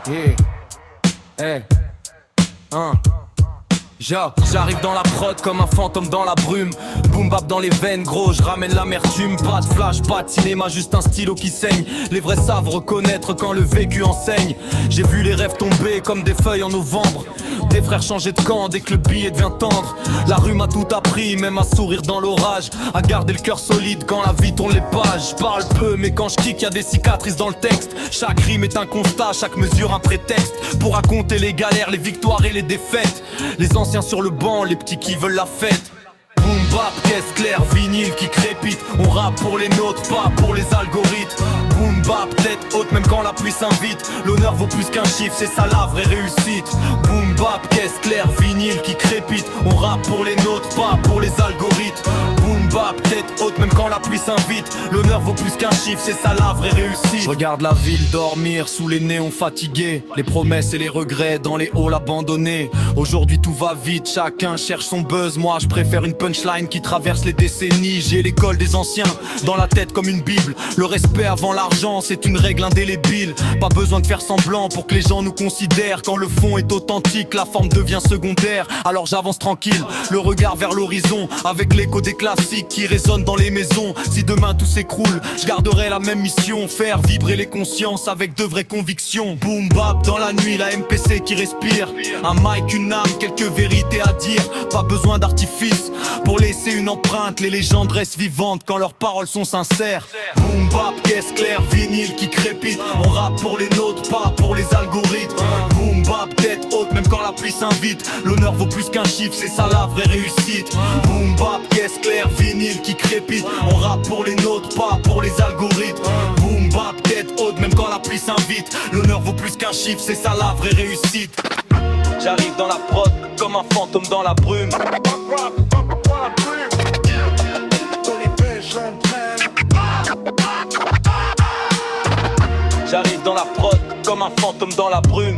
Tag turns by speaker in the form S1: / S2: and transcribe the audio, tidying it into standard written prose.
S1: Yeah. Hey. J'arrive dans la prod comme un fantôme dans la brume. Boom bap dans les veines, gros, je ramène l'amertume. Pas de flash, pas de cinéma, juste un stylo qui saigne. Les vrais savent reconnaître quand le vécu enseigne. J'ai vu les rêves tomber comme des feuilles en novembre. Des frères changer de camp dès que le billet devient tendre. La rue m'a tout appris, même à sourire dans l'orage, à garder le cœur solide quand la vie tourne les pages. Je parle peu, mais quand je kick, y'a des cicatrices dans le texte. Chaque rime est un constat, chaque mesure un prétexte pour raconter les galères, les victoires et les défaites. Les anciens sur le banc, les petits qui veulent la fête. Boom bap, caisse claire, vinyle qui crépite. On rappe pour les nôtres, pas pour les algorithmes. Boom bap, tête haute même quand la pluie s'invite. L'honneur vaut plus qu'un chiffre, c'est ça la vraie réussite. Boom bap, caisse claire, vinyle qui crépite. On rappe pour les nôtres, pas pour les algorithmes. Boom bap, tête haute même quand la pluie s'invite. L'honneur vaut plus qu'un chiffre, c'est ça la vraie réussite. Je regarde la ville dormir sous les néons fatigués. Les promesses et les regrets dans les halls abandonnés. Aujourd'hui tout va vite, chacun cherche son buzz. Moi je préfère une punchline qui traverse les décennies. J'ai l'école des anciens dans la tête comme une bible. Le respect avant l'argent c'est une règle indélébile. Pas besoin de faire semblant pour que les gens nous considèrent. Quand le fond est authentique, la forme devient secondaire. Alors j'avance tranquille, le regard vers l'horizon, avec l'écho des classiques qui résonnent dans les maisons. Si demain tout s'écroule, je garderai la même mission. Faire vibrer les consciences avec de vraies convictions. Boom bap dans la nuit, la MPC qui respire. Un mic, une âme, quelques vérités à dire. Pas besoin d'artifice pour laisser une empreinte. Les légendes restent vivantes quand leurs paroles sont sincères. Boom bap, caisse claire, vinyle qui crépite. On rappe pour les nôtres, pas pour les algorithmes. Boom bap, tête haute même quand la pluie s'invite. L'honneur vaut plus qu'un chiffre, c'est ça la vraie réussite. Boom bap, caisse claire, vinyle qui crépite. On rappe pour les nôtres, pas pour les algorithmes. Boom bap, tête haute même quand la pluie s'invite. L'honneur vaut plus qu'un chiffre, c'est ça la vraie réussite. J'arrive dans la prod comme un fantôme dans la brume. J'arrive dans la prod comme un fantôme dans la brume.